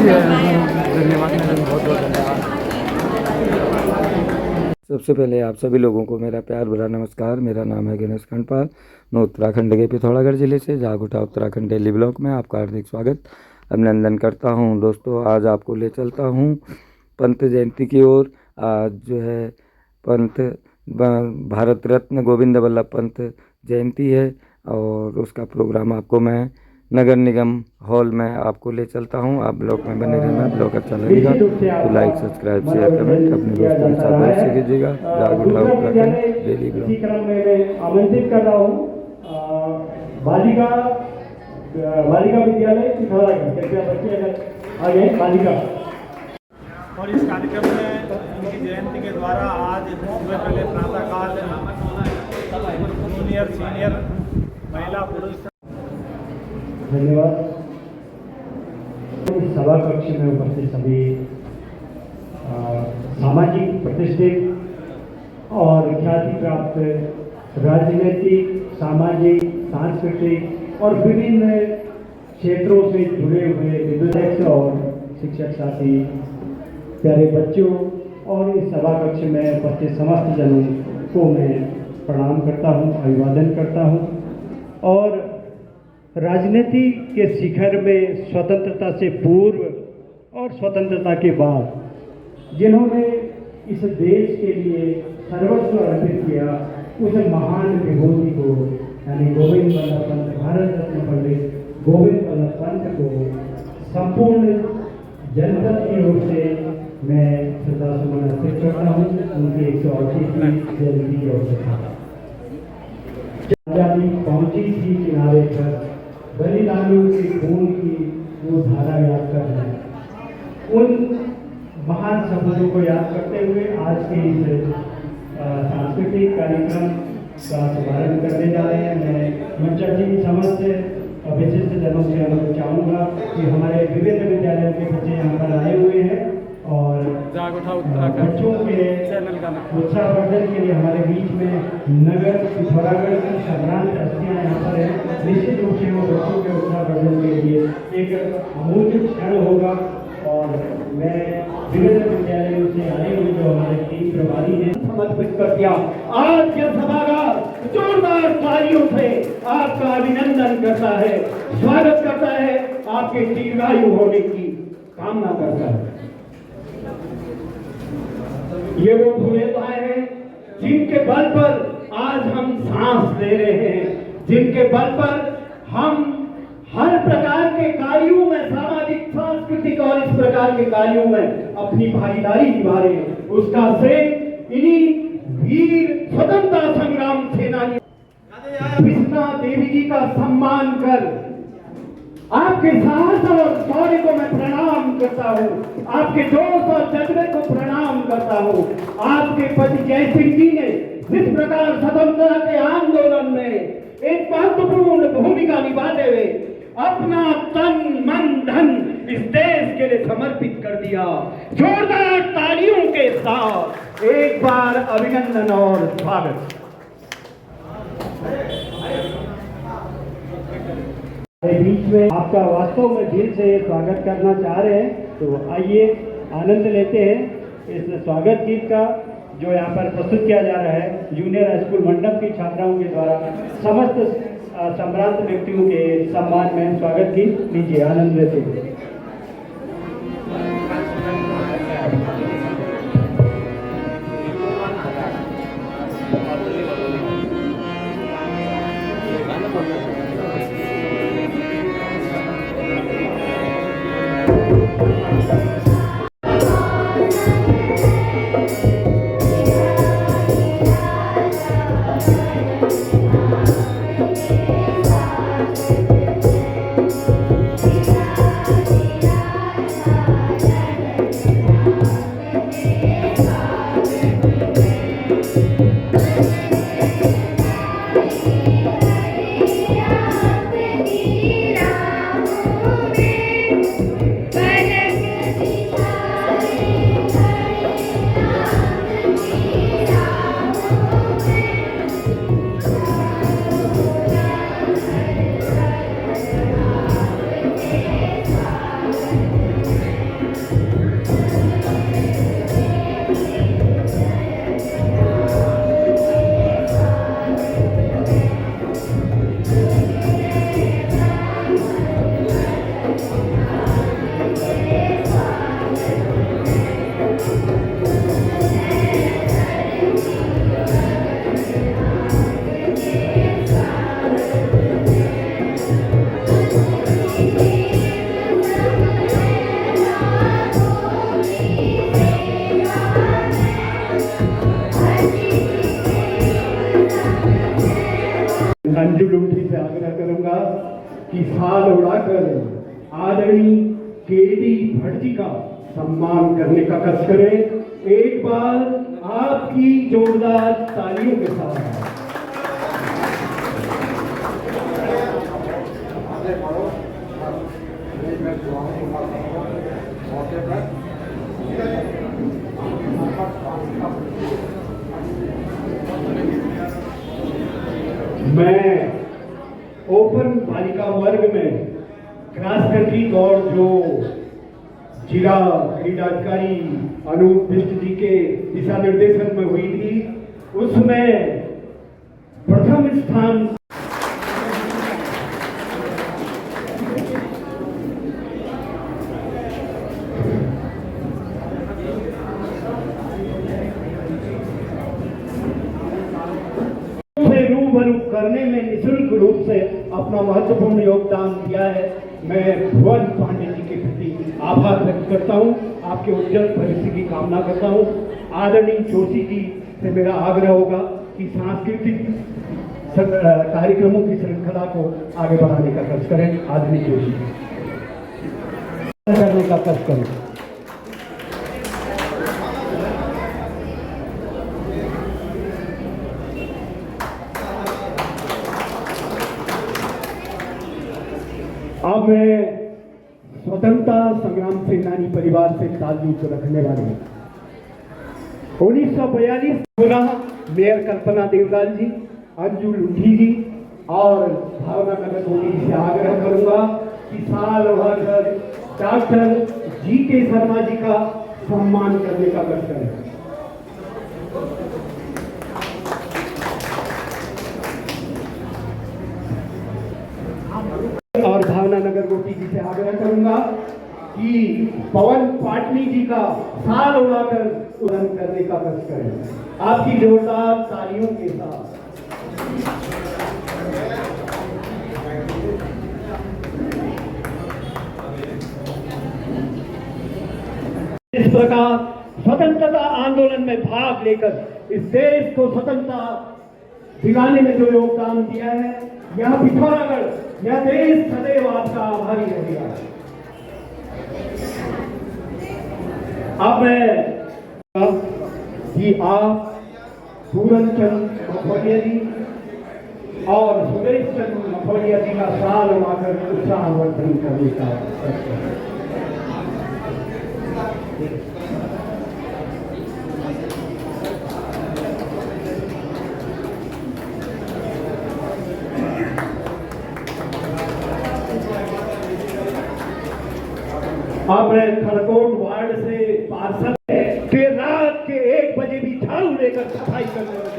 धन्यवाद मैडम, बहुत बहुत धन्यवाद। सबसे पहले आप सभी लोगों को मेरा प्यार भरा नमस्कार। मेरा नाम है गणेश खंडपाल। मैं उत्तराखंड के पिथौरागढ़ ज़िले से जागुटा उत्तराखंड डेली ब्लॉक में आपका हार्दिक स्वागत अभिनंदन करता हूं। दोस्तों, आज आपको ले चलता हूं पंत जयंती की ओर। आज जो है पंत भारत रत्न गोविंद वल्लभ पंत जयंती है और उसका प्रोग्राम आपको मैं नगर निगम हॉल में आपको ले चलता हूं। आप ब्लॉग में बने रहना। ब्लॉग अच्छा लगेगा तो लाइक, सब्सक्राइब, शेयर, कमेंट अपने दोस्तों के साथ अवश्य कीजिएगा। जागुटा उत्तराखंड डेली ब्लॉग। इसी क्रम में मैं आमंत्रित कर रहा हूँ बालिका विद्यालय पिथौरागढ़। कृपया बच्चे अगर आ गए बालिका। और इस कार्यक्रम में उनकी जयंती के द्वारा आज सुबह पहले प्रातःकाल जूनियर सीनियर महिला पुरुष। धन्यवाद। सभा कक्ष में उपस्थित सभी सामाजिक प्रतिष्ठित और ख्याति प्राप्त राजनीतिक, सामाजिक, सांस्कृतिक और विभिन्न क्षेत्रों से जुड़े हुए विद्यार्थी और शिक्षक साथी, प्यारे बच्चों और इस सभा कक्ष में उपस्थित समस्त जनों को मैं प्रणाम करता हूं, अभिवादन करता हूं। और राजनीति के शिखर में स्वतंत्रता से पूर्व और स्वतंत्रता के बाद जिन्होंने इस देश के लिए सर्वस्व अर्पित किया, उस महान विभूति को यानी गोविंद वल्लभ पंत, भारत रत्न पंडित गोविंद वल्लभ पंत को संपूर्ण जनपद की ओर से मैं श्रद्धा सुमन अर्पित करता हूँ। उनकी 180वीं जयंती के अवसर पर आजादी पहुंची थी किनारे पर, बलिदानियों के खून की वो धारा याद कर रहे हैं। उन महान सपूतों को याद करते हुए आज के इस सांस्कृतिक कार्यक्रम का शुभारंभ करने जा रहे हैं। मैं मंचाची की समस्त विशिष्ट जनों से अनुरोध चाहूँगा कि हमारे विभिन्न विद्यालयों के बच्चे यहाँ पर आए हुए हैं और बच्चों के उत्साहवर्धन के लिए हमारे बीच में नगर पिथौरागढ़ की सम्रांत हस्तियाँ यहाँ पर हैं। निश्चित रूप से वो बच्चों के उत्साहवर्धन के लिए एक अमूल्य क्षण होगा। और मैं विभिन्न विद्यालयों से आए हुए जो हमारे 3 प्रभारी हैं समर्पित कर दिया। आज के सभागार जोरदार तालियों से आपका अभिनंदन करता है, स्वागत करता है, आपके दीर्घायु होने की कामना करता है। ये वो भूमिकाएं हैं जिनके बल पर आज हम सांस ले रहे हैं, जिनके बल पर हम हर प्रकार के कार्यों में, सामाजिक, सांस्कृतिक और इस प्रकार के कार्यों में अपनी भागीदारी निभा रहे हैं। उसका श्रेय इन्हीं वीर स्वतंत्रता संग्राम सेनानी कृष्णा देवी जी का सम्मान कर आपके साहस और शौर्य को मैं प्रणाम करता हूँ, आपके जोश और जज्बे को प्रणाम करता हूँ। आपके पति जय सिंह जी ने जिस प्रकार स्वतंत्रता के आंदोलन में एक महत्वपूर्ण भूमिका निभाते हुए अपना तन, मन, धन इस देश के लिए समर्पित कर दिया, जोरदार तालियों के साथ एक बार अभिनंदन और स्वागत। बीच में आपका वास्तव में दिल से स्वागत करना चाह रहे हैं, तो आइए आनंद लेते हैं इस स्वागत गीत का जो यहाँ पर प्रस्तुत किया जा रहा है जूनियर हाई स्कूल मंडप की छात्राओं के द्वारा। समस्त सम्रांत व्यक्तियों के सम्मान में स्वागत गीत लीजिए, आनंद लेते हैं। कि साल उड़ाकर आदरणीय केडी भट्ट जी का सम्मान करने का कष्ट करें। एक बार आपकी जोरदार तालियों के साथ मैं ओपन बालिका वर्ग में क्रॉस कंट्री दौड़ जो जिला क्रीडा अधिकारी अनूप बिष्ट जी के दिशा निर्देशन में हुई थी, उसमें प्रथम स्थान रूबरू करने में निःशुल्क रूप से अपना महत्वपूर्ण योगदान दिया है। मैं भुवन पांडे जी के प्रति आभार व्यक्त करता हूं, आपके उज्जवल भविष्य की कामना करता हूं। आदरणीय जोशी जी से मेरा आग्रह होगा कि सांस्कृतिक कार्यक्रमों की श्रृंखला को आगे बढ़ाने का कष्ट करें। आदरणीय जोशी करने का कष्ट करें। अब मैं स्वतंत्रता संग्राम सेनानी परिवार से ताल्लुक रखने वाले 1942 पुनः मेयर कल्पना देवलाल जी, अंजू लुठी जी और भावना नगर गोली से आग्रह करूंगा कि साल उड़ाकर डॉक्टर जी के शर्मा जी का सम्मान करने का कष्ट करें। और भावना नगर गोपी जी से आग्रह करूंगा कि पवन पाटनी जी का साल उड़ाकर उड़न करने का कष्ट करें। आपकी जोरदार तालियों के साथ इस प्रकार स्वतंत्रता आंदोलन में भाग लेकर इस देश को स्वतंत्रता दिलाने में जो योगदान दिया है, यह पिथौरागढ़, यह देश सदैव आपका आभारी रहेगा। अब मैं कि आप पूरन चंद मखोलिया जी और सुरेश चंद मखोलिया जी का साल उड़ाकर उत्साहवर्धन करने का अब मैं खड़कोट वार्ड से पार्षद के रात के 1 बजे भी झाड़ू लेकर सफाई करने में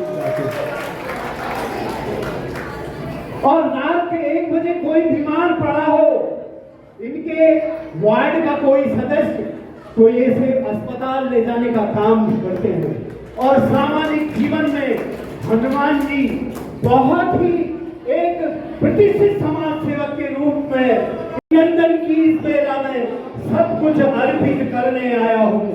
और रात के 1 बजे कोई बीमार पड़ा हो, इनके वार्ड का कोई सदस्य तो इसे अस्पताल ले जाने का काम भी करते हैं। और सामाजिक जीवन में हनुमान जी बहुत ही एक प्रतिष्ठित समाज सेवक के रूप में अभिनंदन की इस बेला में सब कुछ अर्पित करने आया हूँ।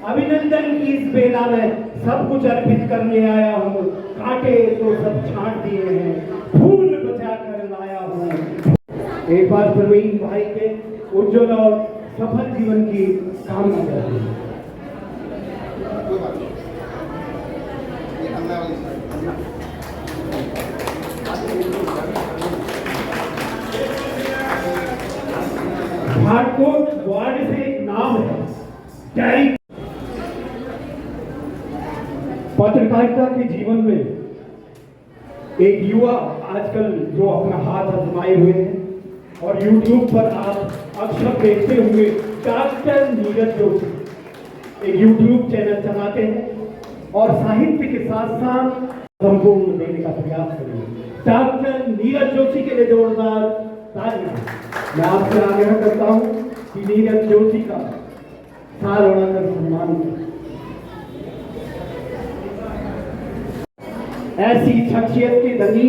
अभिनंदन की इस बेला में सब कुछ अर्पित करने आया हूँ। कांटे तो सब छांट दिए हैं, फूल बचा कर लाया हूँ। एक बार प्रवीण भाई के उज्जवल और सफल जीवन की कामना करते हैं। घाटकोट वार्ड से एक नाम है डैरी। पत्रकारिता के जीवन में एक युवा आजकल जो अपना हाथ आजमाए हुए हैं और YouTube पर आप अक्सर देखते हुए डॉक्टर नीरज जोशी एक YouTube चैनल चलाते हैं और साहित्य के साथ साथ संपूर्ण देने का प्रयास करेंगे। डॉक्टर नीरज जोशी के लिए जोरदार तालियां। मैं आपसे आग्रह करता हूं कि नीरज जोशी का साल उड़ाकर सम्मान करें। ऐसी शख्सियत के धनी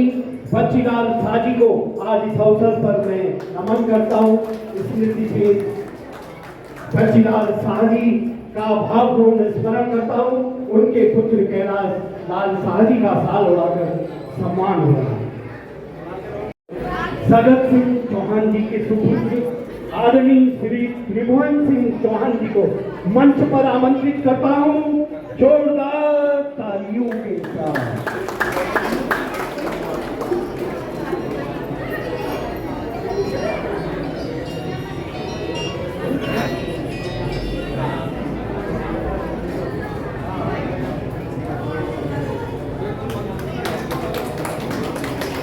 बच्चीलाल शाह जी को आज इस अवसर पर मैं नमन करता हूं। स्मृति से बच्चीलाल शाह जी का भावपूर्ण स्मरण करता हूं। उनके पुत्र कैलाश लाल शाह जी का साल उड़ाकर सम्मान हो रहा है। सगत सिंह चौहान जी के सुपुत्र आदरणीय श्री त्रिभुवन सिंह चौहान जी को मंच पर आमंत्रित करता हूं जोरदार तालियों के साथ।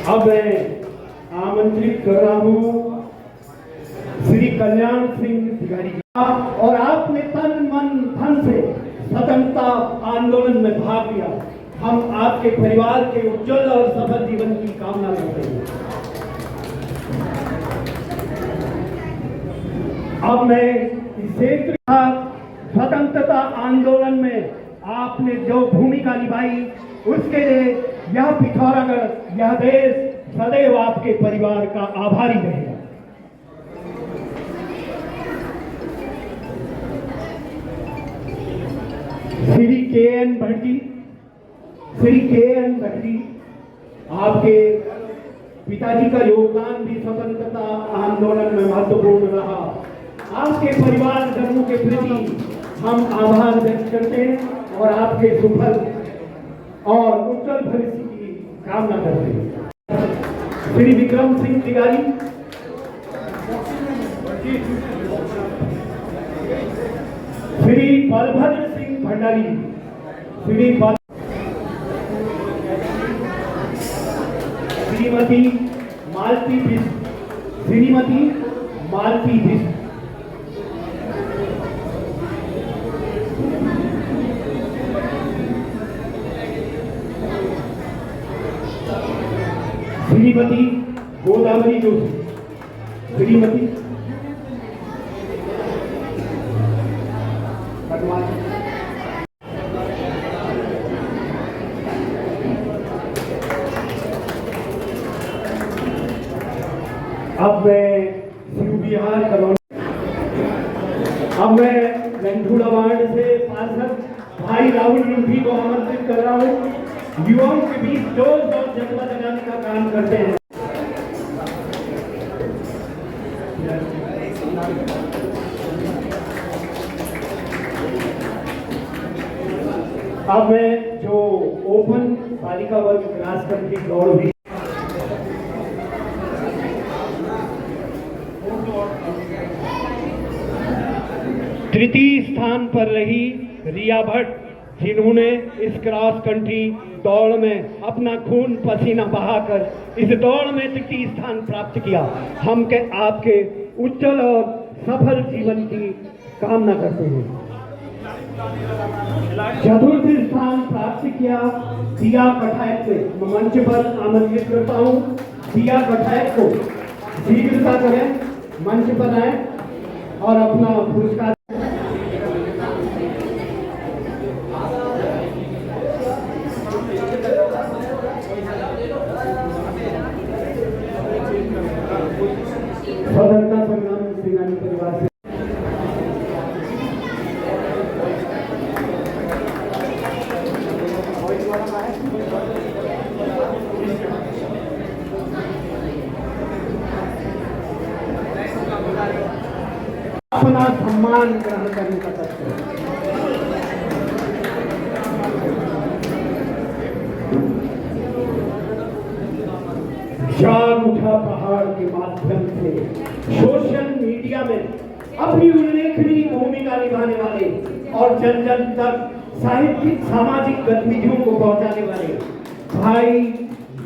अब मैं आमंत्रित कर रहा हूं श्री कल्याण सिंह तिवारी जी, और आपने तन मन धन से स्वतंत्रता आंदोलन में भाग लिया। हम आपके परिवार के उज्जवल और सफल जीवन की कामना करते हैं। अब मैं इस क्षेत्र का स्वतंत्रता आंदोलन में आपने जो भूमिका निभाई उसके लिए यह पिथौरागढ़, यह देश सदैव आपके परिवार का आभारी रहेगा। श्री के.एन. भट्ट जी, आपके पिताजी का योगदान भी स्वतंत्रता आंदोलन में महत्वपूर्ण रहा। आपके परिवार जनों के प्रति हम आभार व्यक्त करते हैं और आपके सुफल और उज्जवल भविष्य की कामना करते हैं। श्री विक्रम सिंह तिवारी, श्री बलभद्र सिंह भंडारी, श्रीमती मालती बिष्ट, श्रीमती गोदावरी जोशी, श्रीमती अब मैं शिवविहार कलोनी, अब मैं गंधुड़ा वार्ड से पार्षद भाई राहुल रुंधी को आमंत्रित कर रहा हूँ। युवाओं के बीच जोश और जज्बा जगाने का काम करते हैं। अब मैं जो ओपन बालिका वर्ग क्रॉस कंट्री दौड़ हुई, तृतीय स्थान पर रही रिया भट्ट, जिन्होंने इस क्रॉस कंट्री दौड़ में अपना खून पसीना बहाकर इस दौड़ में तृतीय स्थान प्राप्त किया। हम आपके उज्जवल और सफल जीवन की कामना करते हैं। चतुर्थ स्थान प्राप्त किया दिया कठायत को मंच पर आमंत्रित करता हूँ। दिया कठायत को शीघ्रता करें, मंच पर आए और अपना पुरस्कार। स्वतंत्रता संग्राम सेनानी परिवार से अपना सम्मान ग्रहण करने का तत्व है। जाग उठा पहाड़ के माध्यम से सोशल मीडिया में अपनी उल्लेखनीय भूमिका निभाने वाले और जन जन तक साहित्यिक सामाजिक गतिविधियों को पहुंचाने वाले भाई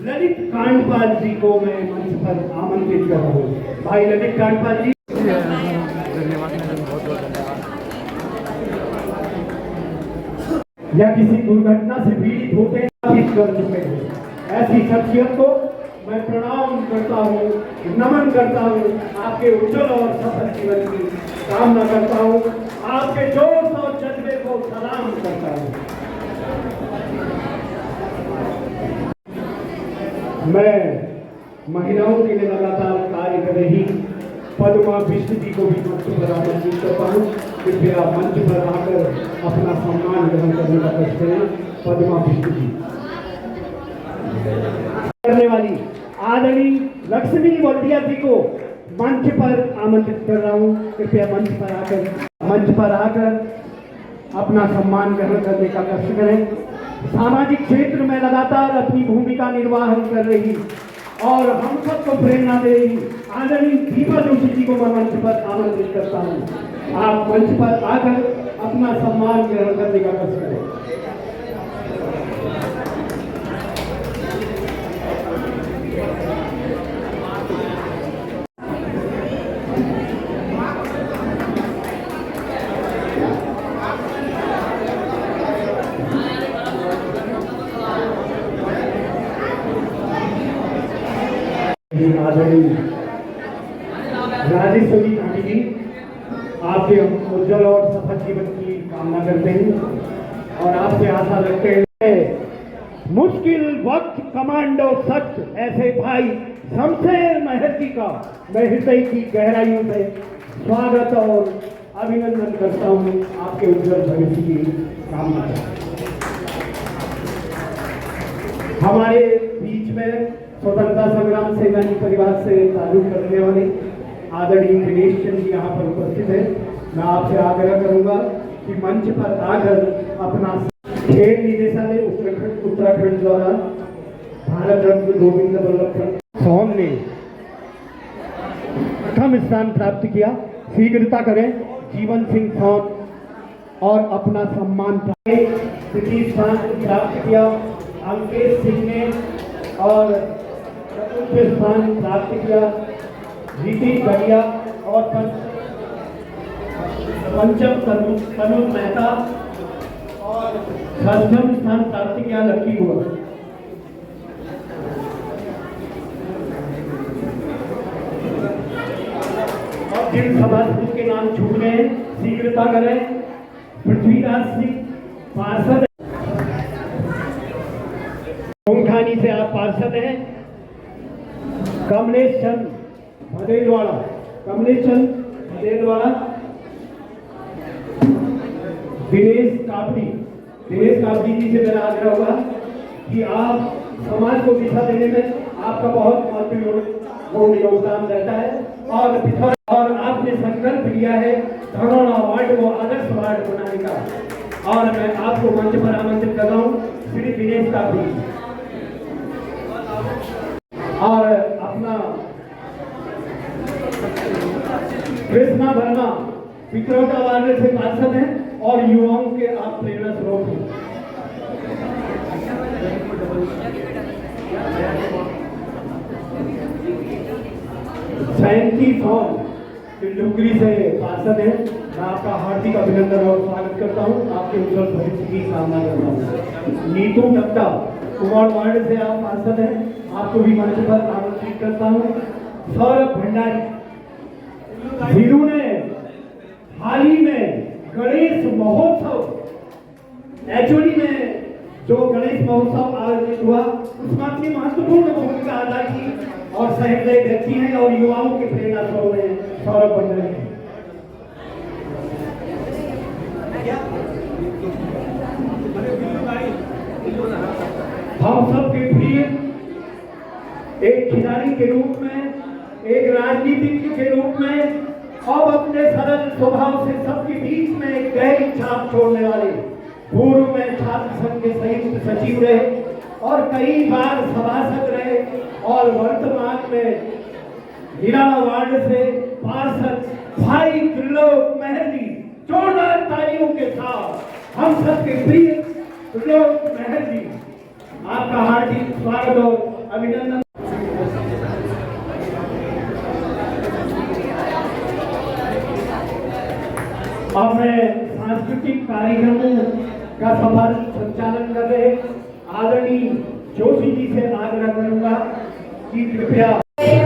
ललित कांडपाल जी को मैं मंच पर आमंत्रित कर रहा हूँ। भाई ललित कांडपाल जी, या किसी दुर्घटना से पीड़ित होते हैं कर चुके हैं, ऐसी शख्सियत को मैं प्रणाम करता हूँ, नमन करता हूँ, आपके उज्जवल और सफल जीवन की कामना करता हूँ, आपके जोश और जज्बे को सलाम करता हूँ। मैं महिलाओं के लिए लगातार कार्य कर रही पद्मा बिष्ट जी को भी मंच पर आमंत्रित करता हूँ। कृपया मंच पर आकर अपना सम्मान ग्रहण करने का प्रश्न करें। पद्मा बिष्ट जी करने वाली आदरणीय लक्ष्मी वल्दिया जी को मंच पर आमंत्रित कर रहा हूँ। कृपया मंच पर आकर अपना सम्मान ग्रहण करने का कष्ट करें। सामाजिक क्षेत्र में लगातार अपनी भूमिका निर्वाह कर रही और हम सबको प्रेरणा दे रही आदरणीय दीपा जोशी जी को मैं मंच पर आमंत्रित करता हूँ। आप मंच पर आकर अपना सम्मान ग्रहण करने का कष्ट करें। आदरणीय राजेश्वरी गांधी जी, आपके हम उज्जवल और सफल जीवन की कामना करते हैं और आपसे आशा रखते हैं। मुश्किल वक्त कमांडो सख्त ऐसे भाई शमशेर महर्षि का मैं हृदय की गहराइयों से स्वागत और अभिनंदन करता हूँ। आपके उज्जवल भविष्य की कामना करता हूँ। हमारे बीच में स्वतंत्रता संग्राम सेनानी परिवार से ताल्लुक रखने वाले आदरणीय दिनेश चंद जी यहाँ पर उपस्थित है। मैं आपसे आग्रह करूंगा कि मंच पर आकर अपना खेल निदेशालय उत्तराखंड द्वारा भारत रत्न गोविंद वल्लभ पंत सोहन ने प्रथम स्थान प्राप्त किया। स्वीकृता करें जीवन सिंह सोहन और अपना सम्मान द्वितीय स्थान प्राप्त किया अंकेश सिंह ने और चतुर्थ स्थान प्राप्त किया रीति बढ़िया और पंचम तनु मेहता और षष्ठम स्थान प्राप्त किया लक्की हुआ। और जिन सभासदों के नाम छूट गए शीघ्रता करें। पृथ्वीराज सिंह पार्षद ठानी से आप पार्षद हैं। कमलेश चंद भदेलवाड़ा दिनेश कापड़ी जी से मेरा आग्रह होगा कि आप समाज को दिशा देने में आपका बहुत महत्वपूर्ण योगदान रहता है और आपने संकल्प लिया है धनौरा वार्ड को आदर्श वार्ड बनाने का। और मैं आपको मंच पर आमंत्रित कर रहा हूँ श्री दिनेश कापड़ी और अपना कृष्णा वर्मा विक्रौटा वार्ड से पार्षद हैं और युवाओं के आप प्रेरणा स्रोत हैं। जयंती फॉर्म डुगरी से पार्षद हैं। मैं आपका हार्दिक अभिनंदन और स्वागत करता हूं। आपके उज्जवल भविष्य की कामना करता हूं। नीतू दत्ता कुमार वार्ड से आप पार्षद हैं। आपको भी मंच पर आमंत्रित करता हूं। सौरभ भंडारी जिन्होंने हाल ही में गणेश महोत्सव एचओडी में जो गणेश महोत्सव आयोजित हुआ उसमें अपनी महत्वपूर्ण भूमिका अदा की और सहृदय व्यक्ति हैं और युवाओं के प्रेरणा स्रोत हैं सौरभ भंडारी। हम सबके प्रिय एक खिलाड़ी के रूप में, एक राजनीतिज्ञ के रूप में और अपने सरल स्वभाव से सबके बीच में एक गहरी छाप छोड़ने वाले पूर्व में छात्र संघ के संयुक्त सचिव रहे और कई बार सभासद रहे और वर्तमान में हिराना वार्ड से पार्षद भाई त्रिलोक महर जी जोरदार तालियों के साथ हम सबके प्रिय त्रिलोक महर जी आपका हार्दिक स्वागत और अभिनंदन। अब मैं सांस्कृतिक कार्यक्रमों का सफल संचालन कर रहे आदरणीय जोशी जी से आग्रह करूंगा कि कृपया भूतले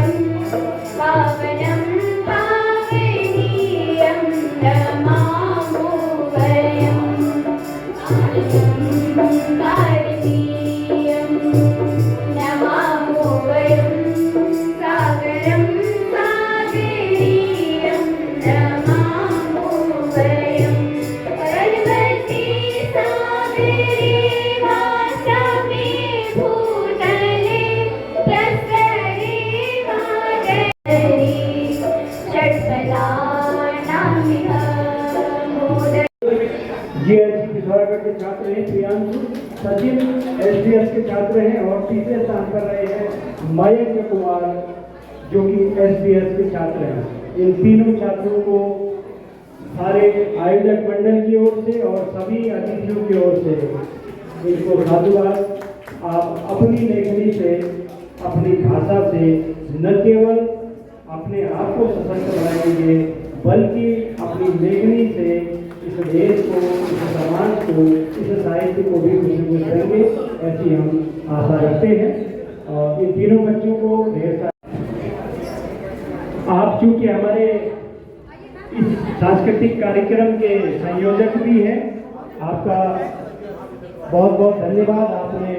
प्रसरे जीएससी पिथौरागढ़ के छात्र हैं प्रियांशु, सचिन एसडीएस के छात्र हैं और तीसरे स्थान पर रहे हैं मयंक कुमार जो कि एसडीएस के छात्र हैं। इन तीनों छात्रों को सारे आयोजक मंडल की ओर से और सभी अतिथियों की ओर से इनको साधुवाद। आप अपनी लेखनी से, अपनी भाषा से न केवल अपने आप को सशक्त बनाएंगे बल्कि अपनी लेखनी से इस देश को, इस समाज को, इस साहित्य को भी कुछ करेंगे, ऐसी हम आशा रखते हैं। और इन तीनों बच्चों को ढेर सारा आप चूंकि हमारे इस सांस्कृतिक कार्यक्रम के संयोजक भी हैं, आपका बहुत बहुत धन्यवाद। आपने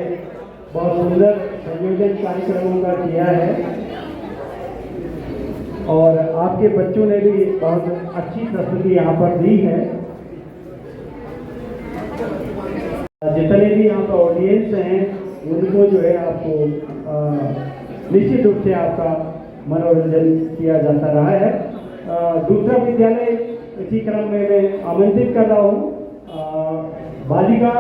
बहुत सुंदर संयोजन कार्यक्रमों का किया है और आपके बच्चों ने भी बहुत अच्छी प्रस्तुति यहाँ पर दी है। जितने भी यहाँ पर ऑडियंस हैं उनको जो है आपको निश्चित रूप से आपका मनोरंजन किया जाता रहा है। दूसरा विद्यालय इसी क्रम में मैं आमंत्रित कर रहा हूँ, बालिका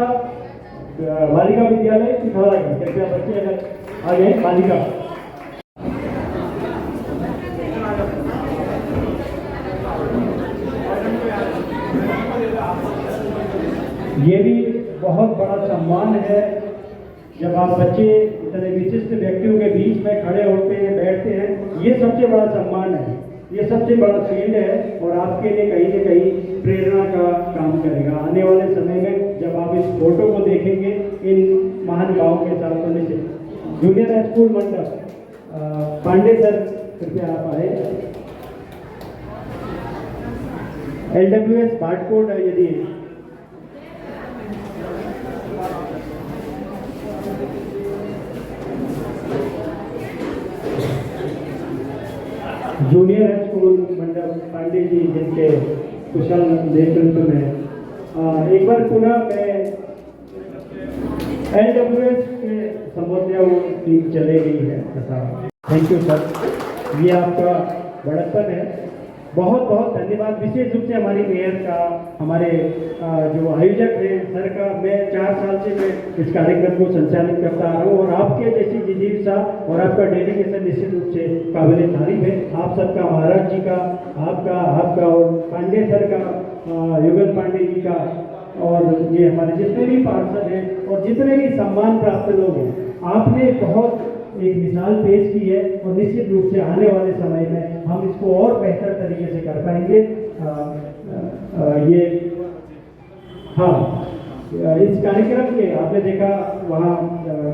विद्यालय पिथौरागढ़। कृपया बच्चे अगर आ गए, बालिका। ये भी बहुत बड़ा सम्मान है जब आप बच्चे इतने विशिष्ट व्यक्तियों के बीच में खड़े होते हैं, बैठते हैं। ये सबसे बड़ा सम्मान है, ये सबसे बड़ा फील्ड है और आपके लिए कहीं न कहीं प्रेरणा का काम करेगा। आने वाले समय में जब आप इस फोटो को देखेंगे इन महानुभावों के साथ होने से। जूनियर हाई स्कूल मंडप पांडे सर, कृपया आप आए। LWS बाटकोट यदि जूनियर हाई स्कूल मंडप पांडे जी जिनके कुशल नेतृत्व में एक बार पुनः मैं LWS के संबोधिया टीम चले गई है। थैंक यू सर, ये आपका बड़प्पन है। बहुत बहुत धन्यवाद विशेष रूप से हमारी मेयर का, हमारे जो आयोजक हैं सर का। मैं 4 साल से मैं इस कार्यक्रम को संचालित करता आ रहा हूँ और आपके जैसी जिजीविसा और आपका डेडिकेशन निश्चित रूप से काबिल तारीफ है। आप सबका, महाराज जी का, आपका और पांडे सर का, युगल पांडे जी का, और ये हमारे जितने भी पार्षद हैं और जितने भी सम्मान प्राप्त लोग हैं, आपने बहुत एक मिसाल पेश की है और निश्चित रूप से आने वाले समय में हम इसको और बेहतर तरीके से कर पाएंगे। ये हाँ, इस कार्यक्रम के आपने देखा वहाँ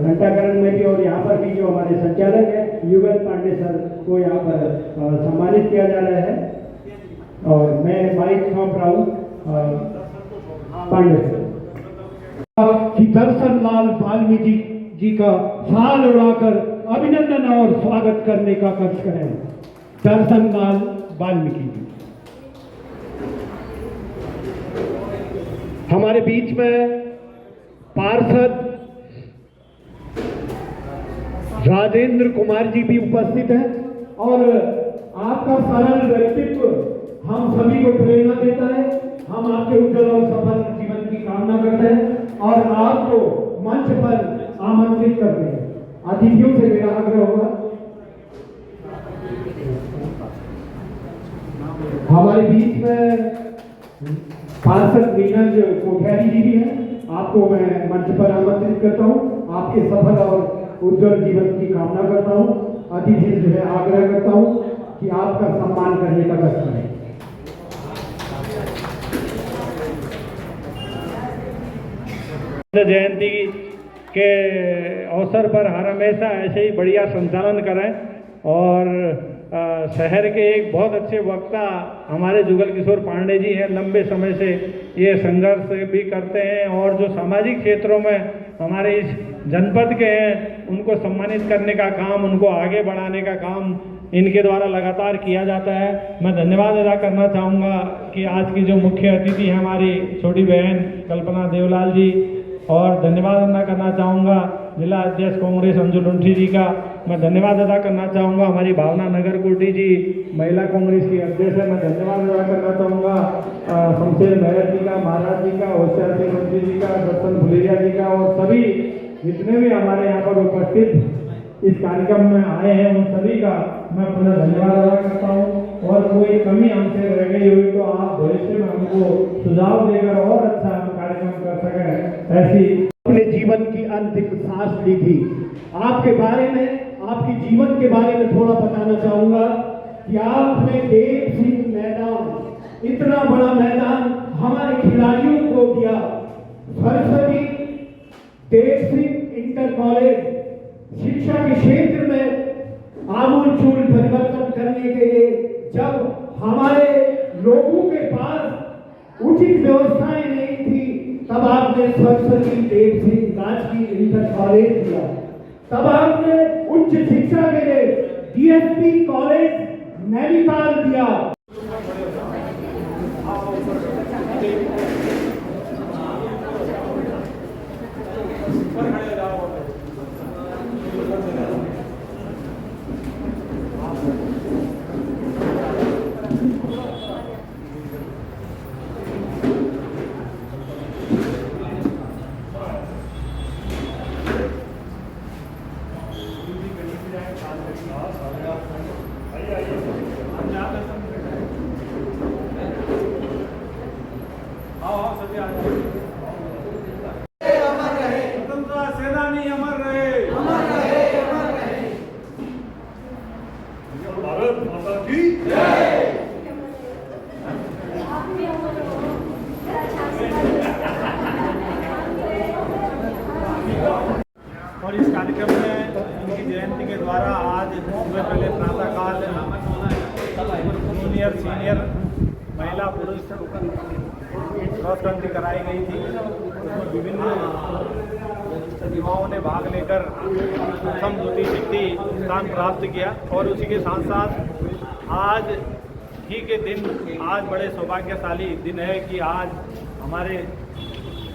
घंटाकरण में भी और यहाँ पर भी जो हमारे संचालक है युगल पांडे सर को यहाँ पर सम्मानित किया जा रहा है और मैं माइक सौंप रहा हूँ पांडे सर कि दर्शन लाल वाल्मीकि जी का फाल उड़ाकर अभिनंदन और स्वागत करने का कष्ट करें। दर्शन लाल वाल्मीकि जी हमारे बीच में पार्षद राजेंद्र कुमार जी भी उपस्थित हैं और आपका सरल व्यक्तित्व हम सभी को प्रेरणा देता है। हम आपके उज्जवल और सफल जीवन की कामना करते हैं और आपको मंच पर आमंत्रित करते हैं। अतिथियों से मेरा आग्रह होगा, हमारे बीच में पार्षद नीरज कोठियारी जी भी हैं, आपको मैं मंच पर आमंत्रित करता हूं। आपके सफल और उज्जवल जीवन की कामना करता हूं। अतिथि से मैं आग्रह करता हूं कि आपका सम्मान करने का कष्ट करें। जयंती के अवसर पर हर हमेशा ऐसे ही बढ़िया संचालन करें और शहर के एक बहुत अच्छे वक्ता हमारे जुगल किशोर पांडे जी हैं। लंबे समय से ये संघर्ष भी करते हैं और जो सामाजिक क्षेत्रों में हमारे इस जनपद के हैं उनको सम्मानित करने का काम, उनको आगे बढ़ाने का काम इनके द्वारा लगातार किया जाता है। मैं धन्यवाद अदा करना चाहूँगा कि आज की जो मुख्य अतिथि है हमारी छोटी बहन कल्पना देवलाल जी, और धन्यवाद अदा करना चाहूँगा जिला अध्यक्ष कांग्रेस अंजू लुंठी जी का। मैं धन्यवाद अदा करना चाहूँगा हमारी भावना नगर कोटी जी महिला कांग्रेस की अध्यक्ष है, मैं धन्यवाद अदा करना चाहूँगा शमशेर मेहर जी का, महाराज जी का, होशियार सिंह मंत्री जी का, दर्शन भुलेरिया जी का और सभी जितने भी हमारे यहाँ पर उपस्थित इस कार्यक्रम में आए हैं उन सभी का मैं पुनः धन्यवाद अदा करता हूँ। और कोई कमी हमसे रह गई हुई तो आप भविष्य में हमको सुझाव देकर और अच्छा हम कार्यक्रम कर सकें, ऐसी अपने जीवन की अंतिम सांस ली थी। आपके बारे में, आपके जीवन के बारे में थोड़ा बताना चाहूंगा कि आपने देव सिंह मैदान, इतना बड़ा मैदान हमारे खिलाड़ियों को दिया। सरस्वती देव सिंह इंटर कॉलेज शिक्षा के क्षेत्र में आमूलचूल परिवर्तन करने के लिए जब हमारे लोगों के पास उचित व्यवस्थाएं नहीं थी, तब आपने सरस्वती देव सिंह राजकीय इंटर कॉलेज दिया। तब आपने उच्च शिक्षा के लिए डीएसपी कॉलेज नैनीताल दिया। और इस कार्यक्रम में उनकी जयंती के द्वारा आज सुबह पहले प्रातःकाल जूनियर सीनियर महिला पुरुष क्रॉस कंट्री कराई गई थी। उसमें विभिन्न युवाओं ने भाग लेकर प्रथम द्वितीय तृतीय स्थान प्राप्त किया। और उसी के साथ साथ आज ही के दिन, आज बड़े सौभाग्यशाली दिन है कि आज हमारे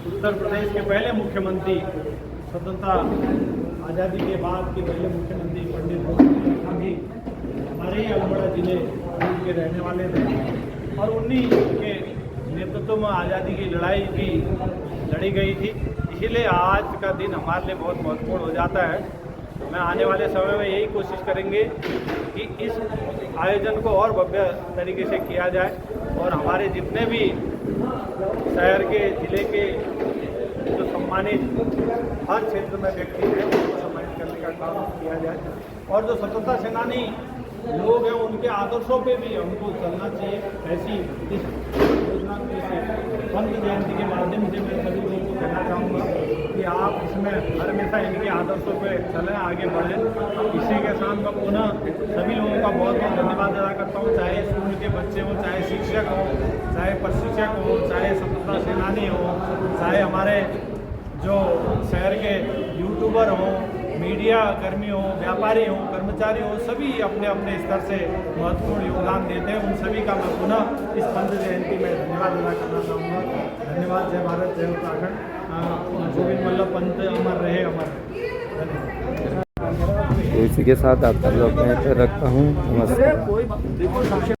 उत्तर प्रदेश के पहले मुख्यमंत्री, स्वतंत्रता आज़ादी के बाद के पहले मुख्यमंत्री पंडित जवाहरलाल गांधी हमारे ही अल्मोड़ा जिले के रहने वाले थे और उन्हीं के नेतृत्व में आज़ादी की लड़ाई भी लड़ी गई थी। इसीलिए आज का दिन हमारे लिए बहुत महत्वपूर्ण हो जाता है। मैं आने वाले समय में यही कोशिश करेंगे कि इस आयोजन को और भव्य तरीके से किया जाए और हमारे जितने भी शहर के, जिले के जो सम्मानित हर क्षेत्र में व्यक्ति हैं उनको सम्मानित करने का काम किया जाए। और जो स्वतंत्रता सेनानी लोग हैं उनके आदर्शों पे भी हमको चलना चाहिए। ऐसी इस योजना से पंत जयंती के माध्यम से मैं सभी लोगों को कहना चाहूँगा कि आप इसमें हमेशा इनके आदर्शों पे चलें, आगे बढ़ें। इसी के साथ मैं पुनः सभी लोगों का बहुत बहुत धन्यवाद अदा करता हूँ, चाहे स्कूल के बच्चे हों, चाहे शिक्षक हों, चाहे प्रशिक्षक हों, चाहे स्वतंत्रता सेनानी हों, चाहे हमारे जो शहर के यूट्यूबर हों, मीडिया कर्मी हों, व्यापारी हों, कर्मचारी हों, सभी अपने अपने स्तर से महत्वपूर्ण योगदान देते हैं। उन सभी का मैं पुनः इस पंत जयंती में धन्यवाद अदा करना चाहूँगा। धन्यवाद। जय भारत, जय उत्तराखंड। गोविंद वल्लभ पंत अमर रहे, अमर। धन्यवाद। तो इसी के साथ आपका ब्लॉग में रखता हूँ। नमस्कार।